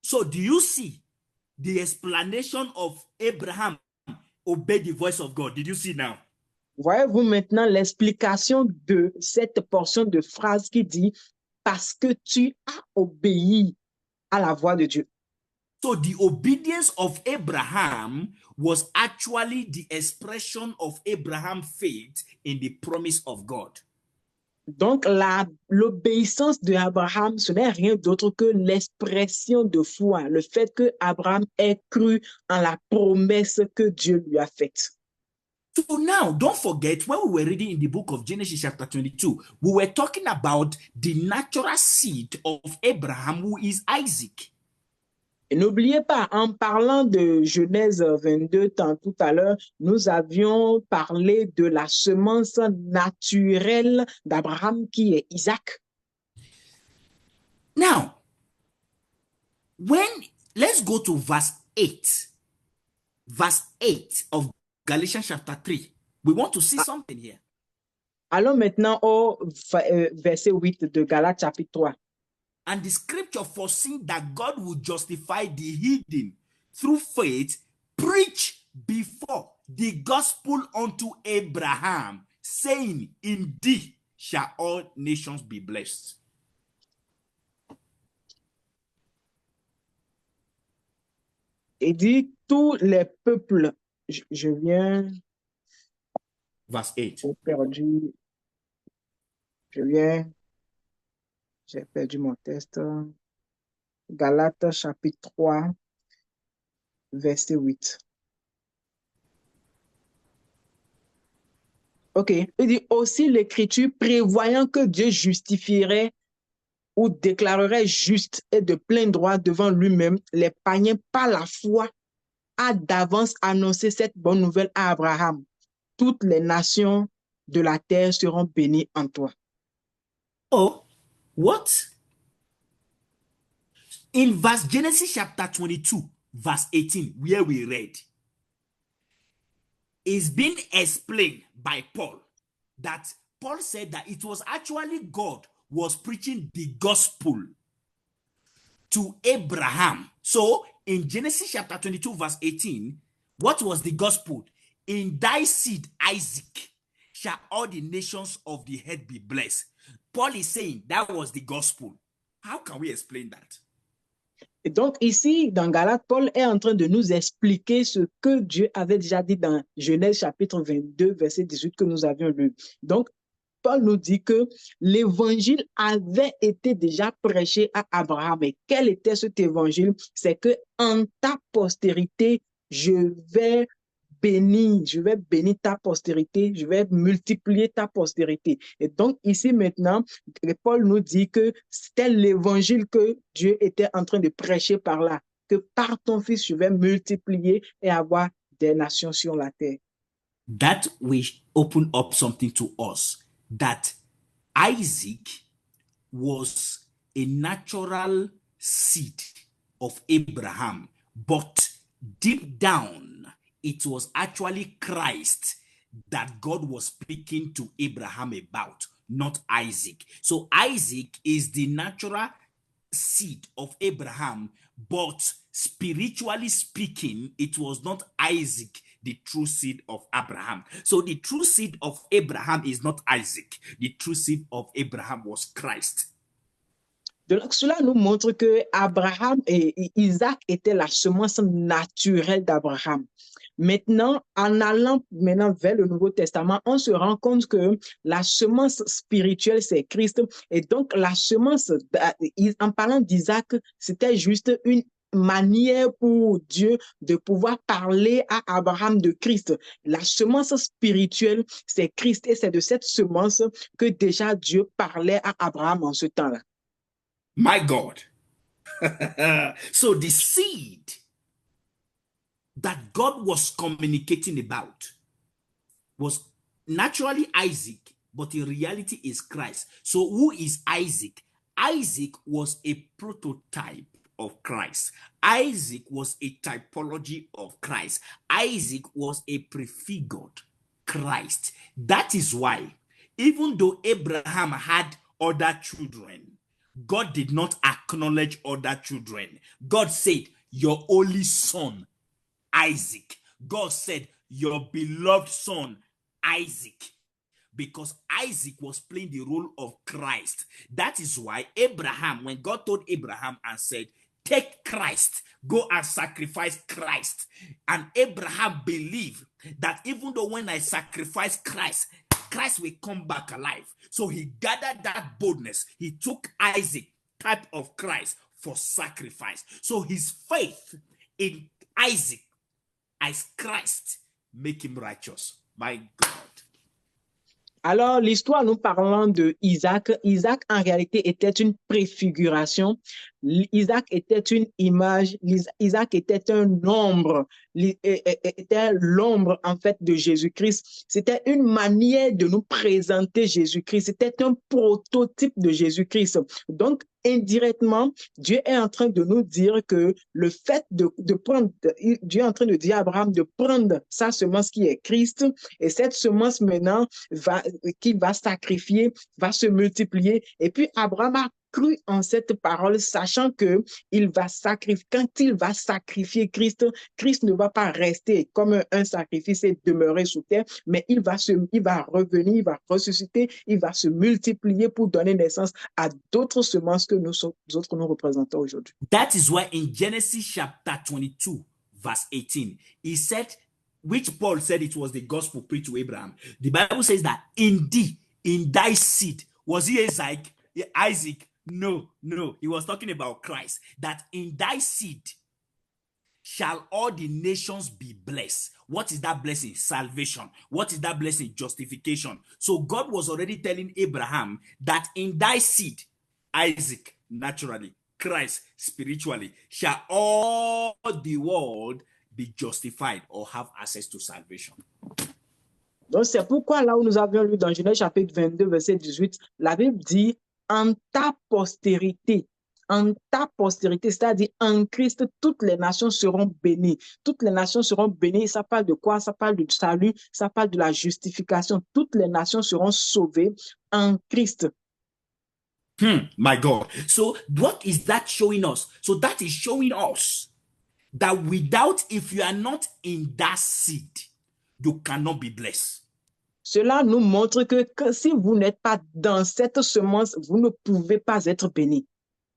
So do you see the explanation of Abraham obey the voice of God? Did you see now? Voyez-vous maintenant l'explication de cette portion de phrase qui dit « parce que tu as obéi à la voix de Dieu ». So the obedience of Abraham was actually the expression of Abraham's faith in the promise of God. Donc, l'obéissance d'Abraham, ce n'est rien d'autre que l'expression de foi, le fait que Abraham ait cru en la promesse que Dieu lui a faite. So now, don't forget, when we were reading in the book of Genesis chapter 22, we were talking about the natural seed of Abraham, who is Isaac. Et n'oubliez pas, en parlant de Genèse 22, tout à l'heure, nous avions parlé de la semence naturelle d'Abraham qui est Isaac. Now, let's go to verse 8 of Galatians chapter 3. We want to see something here. Allons maintenant au verset 8 de Galates chapitre 3. And the scripture foreseeing that God would justify the heathen through faith, preach before the gospel unto Abraham, saying, in thee shall all nations be blessed. Il dit, tous les peuples, je viens... Verse 8. J'ai perdu mon texte. Galates chapitre 3, verset 8. OK. Il dit aussi l'Écriture prévoyant que Dieu justifierait ou déclarerait juste et de plein droit devant lui-même les païens par la foi, a d'avance annoncé cette bonne nouvelle à Abraham. Toutes les nations de la terre seront bénies en toi. Oh, what? In verse Genesis chapter 22, verse 18, where we read, is being explained by Paul, that Paul said that it was actually God was preaching the gospel to Abraham. So in Genesis chapter 22, verse 18, what was the gospel? In thy seed, Isaac, shall all the nations of the earth be blessed. Paul is saying that was the gospel. How can we explain that? Et donc ici, dans Galates, Paul est en train de nous expliquer ce que Dieu avait déjà dit dans Genèse chapitre 22, verset 18 que nous avions lu. Donc, Paul nous dit que l'évangile avait été déjà prêché à Abraham. Et quel était cet évangile? C'est que en ta postérité, je vais bénir ta postérité, je vais multiplier ta postérité. Et donc ici maintenant, Paul nous dit que c'était l'évangile que Dieu était en train de prêcher par là, que par ton fils, je vais multiplier et avoir des nations sur la terre. That will open up something to us, that Isaac was a natural seed of Abraham, but deep down, it was actually Christ that God was speaking to Abraham about, not Isaac. So Isaac is the natural seed of Abraham, but spiritually speaking, it was not Isaac, the true seed of Abraham. So the true seed of Abraham is not Isaac. The true seed of Abraham was Christ. Donc, cela nous montre que Abraham et Isaac étaient la semence naturelle d'Abraham. Maintenant, en allant maintenant vers le Nouveau Testament, on se rend compte que la semence spirituelle, c'est Christ. Et donc, la semence, en parlant d'Isaac, c'était juste une manière pour Dieu de pouvoir parler à Abraham de Christ. La semence spirituelle, c'est Christ. Et c'est de cette semence que déjà Dieu parlait à Abraham en ce temps-là. My God. So the seed that God was communicating about was naturally Isaac, but in reality is Christ. So who is Isaac? Isaac was a prototype of Christ. Isaac was a typology of Christ. Isaac was a prefigured Christ. That is why, even though Abraham had other children, God did not acknowledge other children. God said, your only son, Isaac. God said, your beloved son, Isaac. Because Isaac was playing the role of Christ. That is why Abraham, when God told Abraham and said, take Christ, go and sacrifice Christ. And Abraham believed that even though when I sacrifice Christ, Christ will come back alive. So he gathered that boldness. He took Isaac, type of Christ, for sacrifice. So his faith in Isaac as Christ make him righteous. My God. Alors, l'histoire, nous parlons de Isaac. Isaac, en réalité, était une préfiguration. Isaac était une image. Isaac était un ombre. Était l'ombre, en fait, de Jésus-Christ. C'était une manière de nous présenter Jésus-Christ. C'était un prototype de Jésus-Christ. Donc, indirectement, Dieu est en train de nous dire que le fait de prendre, Dieu est en train de dire à Abraham de prendre sa semence qui est Christ, et cette semence maintenant qui va sacrifier, va se multiplier. Et puis Abraham a cru en cette parole, sachant que il va sacrifier, quand il va sacrifier Christ, Christ ne va pas rester comme un sacrifice et demeurer sous terre, mais il va revenir, il va ressusciter, il va se multiplier pour donner naissance à d'autres semences que nous autres nous représentons aujourd'hui. That is why in Genesis chapter 22, verse 18, he said, which Paul said it was the gospel preached to Abraham. The Bible says that in thee, in thy seed, was he Isaac? No. He was talking about Christ. That in thy seed shall all the nations be blessed. What is that blessing? Salvation. What is that blessing? Justification. So God was already telling Abraham that in thy seed, Isaac, naturally, Christ, spiritually, shall all the world be justified or have access to salvation. Donc, c'est pourquoi là où nous avions lu dans Genèse chapitre 22, verset 18, la Bible dit en ta postérité, c'est-à-dire en Christ, toutes les nations seront bénies. Toutes les nations seront bénies. Ça parle de quoi? Ça parle du salut, ça parle de la justification. Toutes les nations seront sauvées en Christ. My God. So what is that showing us? So that is showing us that if you are not in that seed, you cannot be blessed. Cela nous montre que si vous n'êtes pas dans cette semence, vous ne pouvez pas être béni.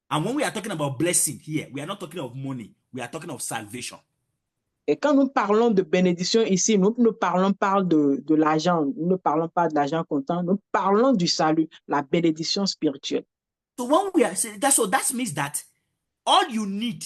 And when we are talking about blessing here, we are not talking of money, we are talking of salvation. Et quand nous parlons de bénédiction ici, nous ne parlons pas de l'argent, nous ne parlons pas de l'argent comptant, nous parlons du salut, la bénédiction spirituelle. So when we are saying that, so that means that all you need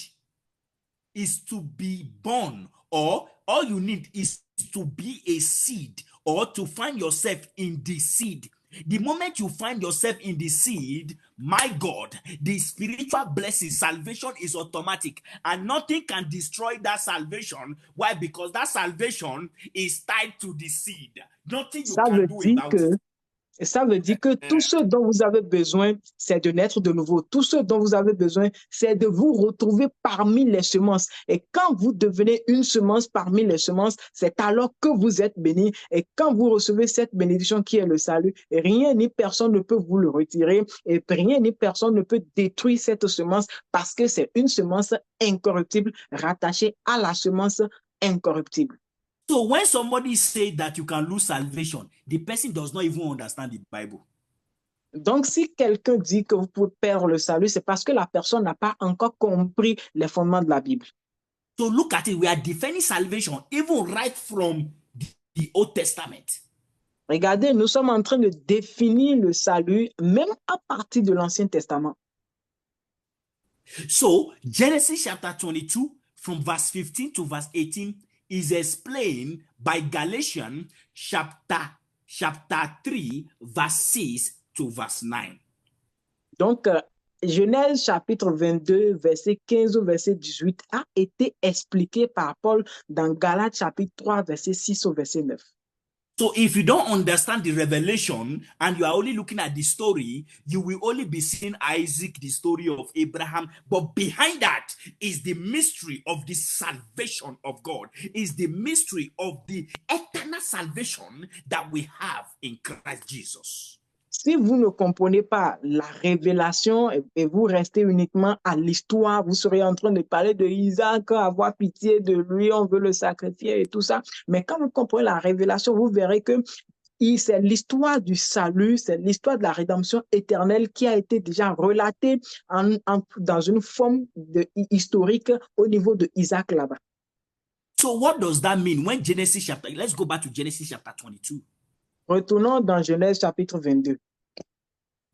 is to be born, or all you need is to be a seed, or to find yourself in the seed. The moment you find yourself in the seed, my God, the spiritual blessing, salvation is automatic, and nothing can destroy that salvation. Why? Because that salvation is tied to the seed. Nothing you can do without it. Et ça veut dire que tout ce dont vous avez besoin, c'est de naître de nouveau. Tout ce dont vous avez besoin, c'est de vous retrouver parmi les semences. Et quand vous devenez une semence parmi les semences, c'est alors que vous êtes béni. Et quand vous recevez cette bénédiction qui est le salut, rien ni personne ne peut vous le retirer. Et rien ni personne ne peut détruire cette semence parce que c'est une semence incorruptible rattachée à la semence incorruptible. So when somebody say that you can lose salvation, the person does not even understand the Bible. Donc, si quelqu'un dit que vous pouvez perdre le salut, c'est parce que la personne n'a pas encore compris les fondements de la Bible. So look at it. We are defending salvation even right from the Old Testament. Regardez, nous sommes en train de définir le salut même à partir de l'Ancien Testament. So Genesis chapter 22 from verse 15 to verse 18 is explained by Galatians chapter 3 verse 6 to verse 9. Donc, Genèse chapitre 22, verset 15 au verset 18 a été expliqué par Paul dans Galates chapitre 3, verset 6 au verset 9. So if you don't understand the revelation and you are only looking at the story, you will only be seeing Isaac, the story of Abraham. But behind that is the mystery of the salvation of God, is the mystery of the eternal salvation that we have in Christ Jesus. Si vous ne comprenez pas la révélation et vous restez uniquement à l'histoire, vous serez en train de parler de Isaac, avoir pitié de lui, on veut le sacrifier et tout ça. Mais quand vous comprenez la révélation, vous verrez que c'est l'histoire du salut, c'est l'histoire de la rédemption éternelle qui a été déjà relatée dans une forme historique au niveau de Isaac là-bas. So what does that mean when Genesis chapter, let's go back to Genesis chapter 22. Retournons dans Genèse chapitre 22.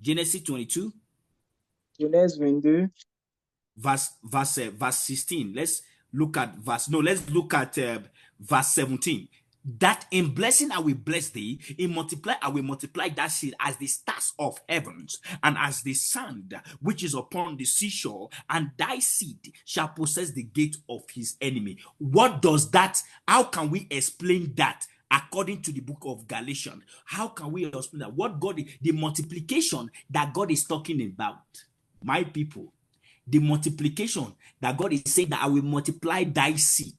Genesis 22. Genèse 22. Verse 16. Let's look at verse 17. That in blessing I will bless thee, in multiply I will multiply that seed as the stars of heavens, and as the sand which is upon the seashore, and thy seed shall possess the gate of his enemy. What does that, how can we explain that according to the book of Galatians? How can we explain that? What God, the multiplication that God is talking about, my people, the multiplication that God is saying that I will multiply thy seed,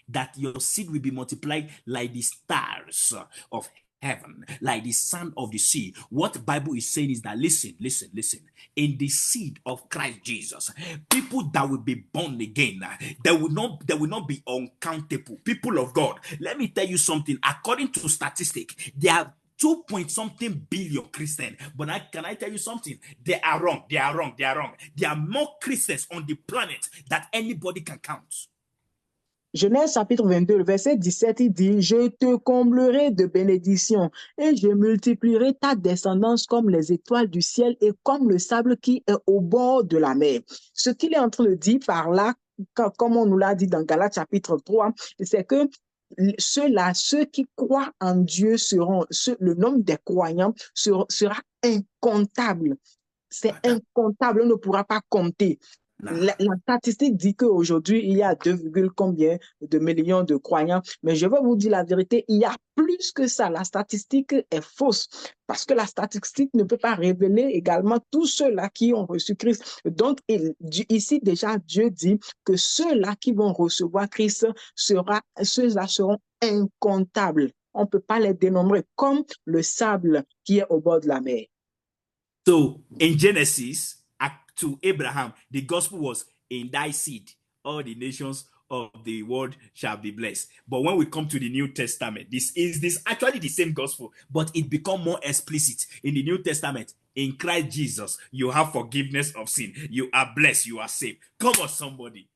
that your seed will be multiplied like the stars of heaven, like the sand of the sea. What the Bible is saying is that listen, in the seed of Christ Jesus, people that will be born again, they will not be uncountable. People of God, let me tell you something. According to statistics, there are 2 point something billion Christians. But can I tell you something? They are wrong. There are more Christians on the planet that anybody can count. Genèse chapitre 22, verset 17, il dit, « Je te comblerai de bénédictions et je multiplierai ta descendance comme les étoiles du ciel et comme le sable qui est au bord de la mer. » Ce qu'il est en train de dire par là, comme on nous l'a dit dans Galates chapitre 3, c'est que ceux qui croient en Dieu le nombre des croyants sera incontable. C'est incontable, on ne pourra pas compter. La statistique dit qu'aujourd'hui, il y a 2, combien de millions de croyants. Mais je vais vous dire la vérité, il y a plus que ça. La statistique est fausse parce que la statistique ne peut pas révéler également tous ceux-là qui ont reçu Christ. Donc, ici, déjà, Dieu dit que ceux-là qui vont recevoir Christ, ceux-là seront incomptables. On ne peut pas les dénombrer comme le sable qui est au bord de la mer. So, in Genesis, to Abraham, the gospel was, in thy seed, all the nations of the world shall be blessed. But when we come to the New Testament, this is actually the same gospel, but it becomes more explicit. In the New Testament, in Christ Jesus, you have forgiveness of sin. You are blessed. You are saved. Come on, somebody.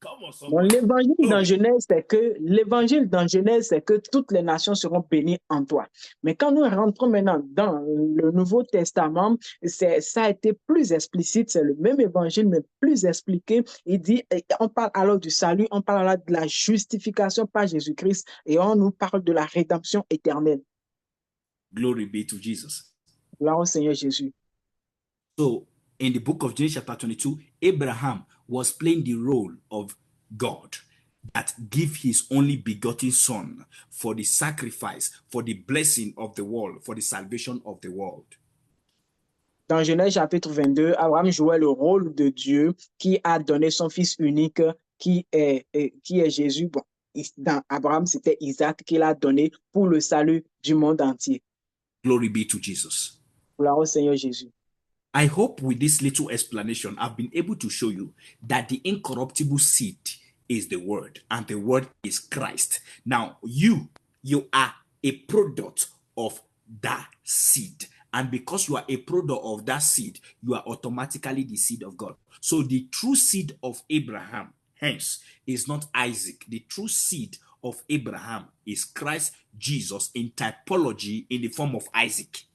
Bon, l'évangile dans Genèse, c'est que toutes les nations seront bénies en toi. Mais quand nous rentrons maintenant dans le Nouveau Testament, ça a été plus explicite. C'est le même évangile, mais plus expliqué. Il dit, on parle alors du salut, on parle alors de la justification par Jésus-Christ et on nous parle de la rédemption éternelle. Glory be to Jesus. Gloire au Seigneur Jésus. So, in the book of Genesis chapter 22, Abraham was playing the role of God that give his only begotten son for the sacrifice, for the blessing of the world, for the salvation of the world. Dans Genèse chapitre 22, Abraham jouait le rôle de Dieu qui a donné son fils unique, qui est Jésus. Bon, dans Abraham, c'était Isaac qu'il a donné pour le salut du monde entier. Glory be to Jesus. Gloire au Seigneur Jésus. I hope with this little explanation, I've been able to show you that the incorruptible seed is the word, and the word is Christ. Now, you are a product of that seed. And because you are a product of that seed, you are automatically the seed of God. So the true seed of Abraham, hence, is not Isaac. The true seed of Abraham is Christ Jesus in typology in the form of Isaac.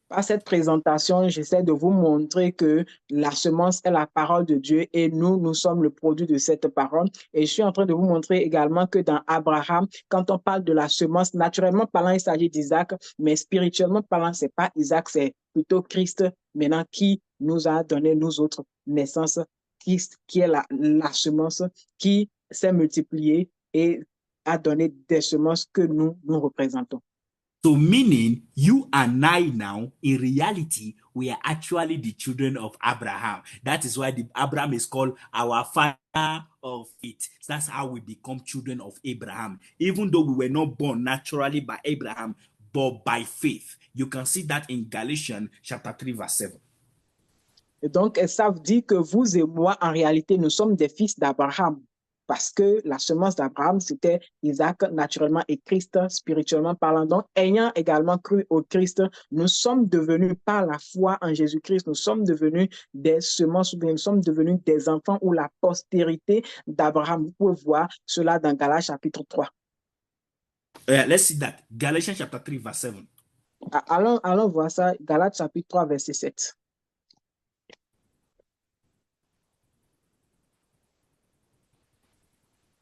Par cette présentation, j'essaie de vous montrer que la semence est la parole de Dieu et nous sommes le produit de cette parole. Et je suis en train de vous montrer également que dans Abraham, quand on parle de la semence, naturellement parlant, il s'agit d'Isaac, mais spirituellement parlant, c'est pas Isaac, c'est plutôt Christ maintenant qui nous a donné, nous autres, naissance, qui est la semence qui s'est multipliée et a donné des semences que nous représentons. So meaning you and I now, in reality, we are actually the children of Abraham. That is why Abraham is called our father of faith. So that's how we become children of Abraham. Even though we were not born naturally by Abraham, but by faith. You can see that in Galatians chapter 3, verse 7. Et donc, ça veut dire que vous et moi, en réalité, nous sommes des fils d'Abraham. Parce que la semence d'Abraham, c'était Isaac naturellement et Christ spirituellement parlant. Donc, ayant également cru au Christ, nous sommes devenus par la foi en Jésus-Christ, nous sommes devenus des semences, ou bien nous sommes devenus des enfants ou la postérité d'Abraham. Vous pouvez voir cela dans Galates chapitre 3. Let's see that. Galatians chapter 3, verse 7. Allons voir ça, Galates chapitre 3, verset 7.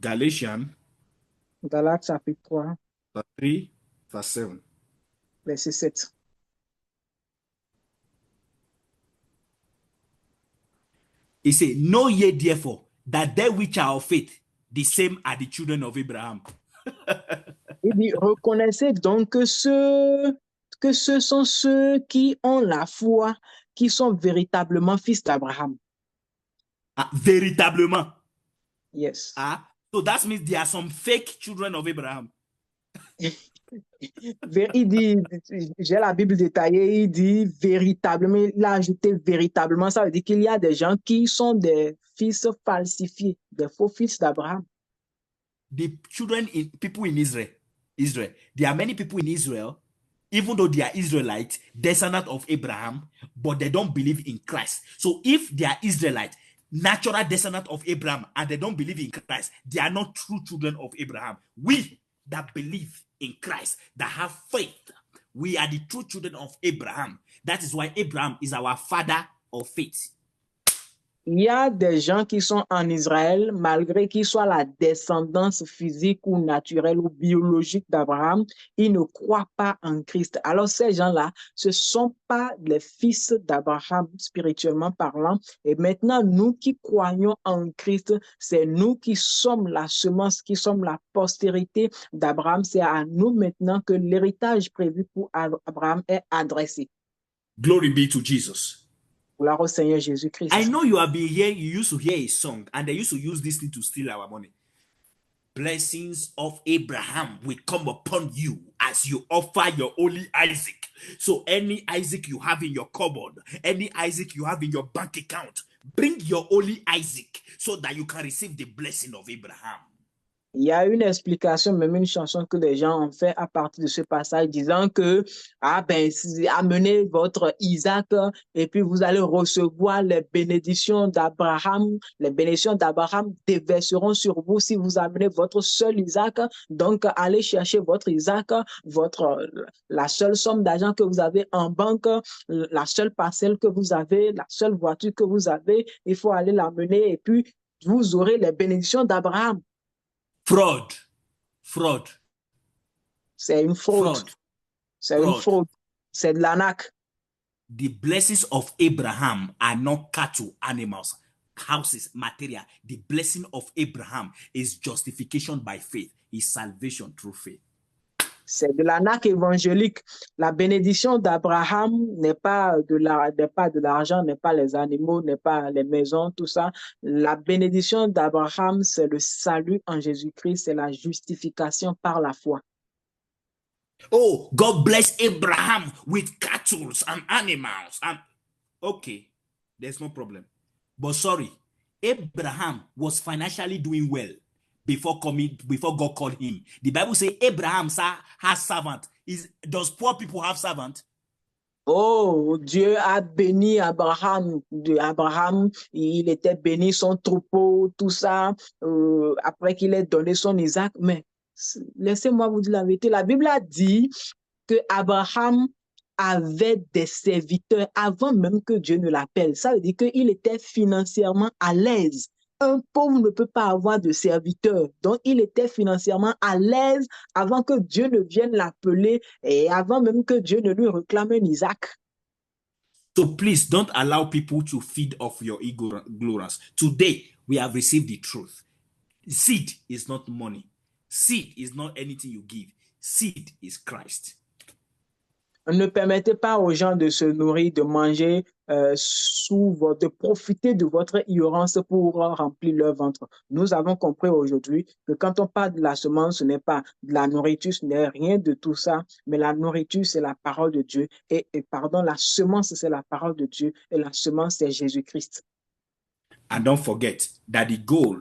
Galatians chapitre 3, 3, verse 7. verset 7. He said, know ye therefore that they which are of faith, the same are the children of Abraham. Il dit, reconnaissez donc que ce sont ceux qui ont la foi, qui sont véritablement fils d'Abraham. Véritablement. Yes. So that means there are some fake children of Abraham. Il dit, j'ai la Bible détaillée, il dit véritablement, il a ajouté véritablement, ça veut dire qu'il y a des gens qui sont des fils falsifiés, des faux fils d'Abraham. The people in Israel, there are many people in Israel, even though they are Israelites, descendants of Abraham, but they don't believe in Christ. So if they are Israelites, natural descendants of Abraham, and they don't believe in Christ, they are not true children of Abraham. We that believe in Christ, that have faith, we are the true children of Abraham. That is why Abraham is our father of faith. Il y a des gens qui sont en Israël, malgré qu'ils soient la descendance physique ou naturelle ou biologique d'Abraham, ils ne croient pas en Christ. Alors ces gens-là, ce ne sont pas les fils d'Abraham spirituellement parlant. Et maintenant, nous qui croyons en Christ, c'est nous qui sommes la semence, qui sommes la postérité d'Abraham. C'est à nous maintenant que l'héritage prévu pour Abraham est adressé. Glory be to Jesus. Gloire au Seigneur Jésus-Christ. I know you have been here, you used to hear a song, and they used to use this thing to steal our money. Blessings of Abraham will come upon you as you offer your only Isaac. So any Isaac you have in your cupboard, any Isaac you have in your bank account, bring your only Isaac so that you can receive the blessing of Abraham. Il y a une explication, même une chanson que les gens ont fait à partir de ce passage, disant que amenez votre Isaac et puis vous allez recevoir les bénédictions d'Abraham. Les bénédictions d'Abraham déverseront sur vous si vous amenez votre seul Isaac. Donc, allez chercher votre Isaac, la seule somme d'argent que vous avez en banque, la seule parcelle que vous avez, la seule voiture que vous avez. Il faut aller l'amener et puis vous aurez les bénédictions d'Abraham. Fraud. C'est une fraude. C'est une fraude. C'est de l'arnaque. The blessings of Abraham are not cattle, animals, houses, material. The blessing of Abraham is justification by faith, is salvation through faith. C'est de l'arnaque évangélique. La bénédiction d'Abraham n'est pas de l'argent, n'est pas les animaux, n'est pas les maisons, tout ça. La bénédiction d'Abraham, c'est le salut en Jésus-Christ, c'est la justification par la foi. Oh, God bless Abraham with cattle and animals. And okay, there's no problem. But sorry, Abraham was financially doing well before God called him. The Bible says Abraham has servant. Does poor people have servant? Oh, Dieu a béni Abraham. Abraham, il était béni son troupeau, tout ça, après qu'il ait donné son Isaac. Mais laissez-moi vous dire la vérité. La Bible a dit que Abraham avait des serviteurs avant même que Dieu ne l'appelle. Ça veut dire qu'il était financièrement à l'aise. Un pauvre ne peut pas avoir de serviteurs. Donc, il était financièrement à l'aise avant que Dieu ne vienne l'appeler et avant même que Dieu ne lui réclame un Isaac. So please don't allow people to feed off your ignorance. Today, we have received the truth. Seed is not money. Seed is not anything you give. Seed is Christ. Ne permettez pas aux gens de se nourrir, de manger, de profiter de votre ignorance pour remplir leur ventre. Nous avons compris aujourd'hui que quand on parle de la semence, ce n'est pas de la nourriture, ce n'est rien de tout ça, mais la nourriture, c'est la parole de Dieu. La semence, c'est la parole de Dieu et la semence, c'est Jésus-Christ. And don't forget that the goal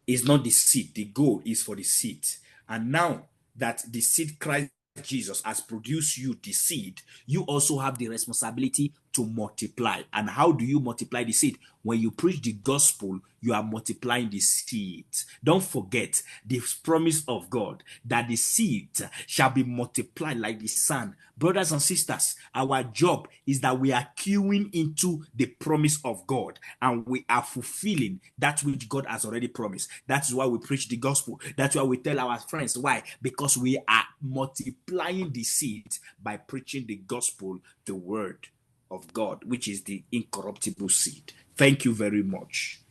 is not the seed. The goal is for the seed. And now that the seed Christ Jesus has produced you the seed, you also have the responsibility to multiply. And how do you multiply the seed? When you preach the gospel, you are multiplying the seed. Don't forget the promise of God that the seed shall be multiplied like the sand. Brothers and sisters, our job is that we are queuing into the promise of God and we are fulfilling that which God has already promised. That's why we preach the gospel. That's why we tell our friends. Why? Because we are multiplying the seed by preaching the gospel, the word of God, which is the incorruptible seed. Thank you very much.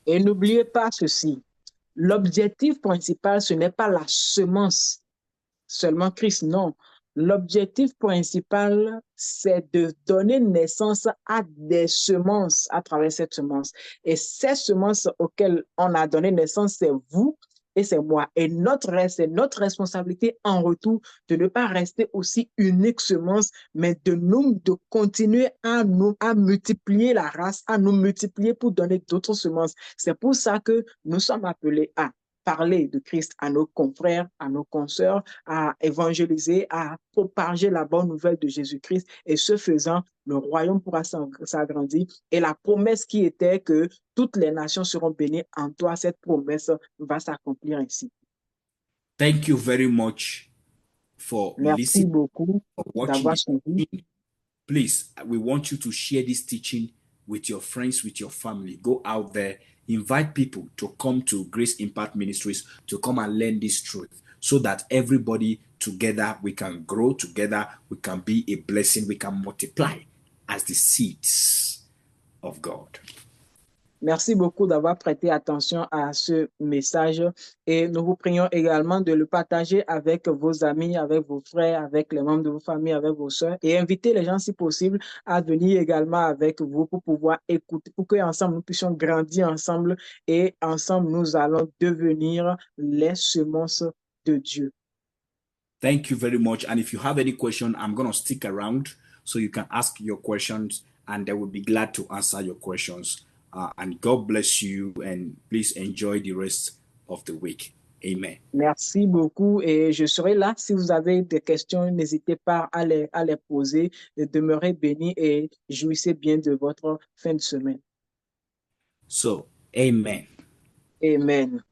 Et n'oubliez pas ceci, l'objectif principal, ce n'est pas la semence, seulement Christ, non. L'objectif principal, c'est de donner naissance à des semences à travers cette semence. Et ces semences auxquelles on a donné naissance, c'est vous et c'est moi. Et c'est notre responsabilité en retour de ne pas rester aussi unique semence, mais de continuer à multiplier la race, à nous multiplier pour donner d'autres semences. C'est pour ça que nous sommes appelés à parler de Christ à nos confrères, à nos consoeurs, à évangéliser, à propager la bonne nouvelle de Jésus-Christ. Et ce faisant, le royaume pourra s'agrandir. Et la promesse qui était que toutes les nations seront bénies en toi, cette promesse va s'accomplir ainsi. Thank you very much for Merci listening, beaucoup for watching d'avoir this suivi. teaching. Please, we want you to share this teaching with your friends, with your family. Go out there, invite people to come to Grace Impact Ministries to come and learn this truth so that everybody together we can grow together, we can be a blessing, we can multiply as the seeds of God. Merci beaucoup d'avoir prêté attention à ce message et nous vous prions également de le partager avec vos amis, avec vos frères, avec les membres de vos familles, avec vos soeurs et inviter les gens si possible à venir également avec vous pour pouvoir écouter, pour qu'ensemble nous puissions grandir ensemble et ensemble nous allons devenir les semences de Dieu. Thank you very much. And if you have any question, I'm going to stick around so you can ask your questions and they will be glad to answer your questions. And God bless you and please enjoy the rest of the week. Amen. Merci beaucoup et je serai là. Si vous avez des questions, n'hésitez pas à les poser. Demeurez bénis et jouissez bien de votre fin de semaine. So, amen. Amen.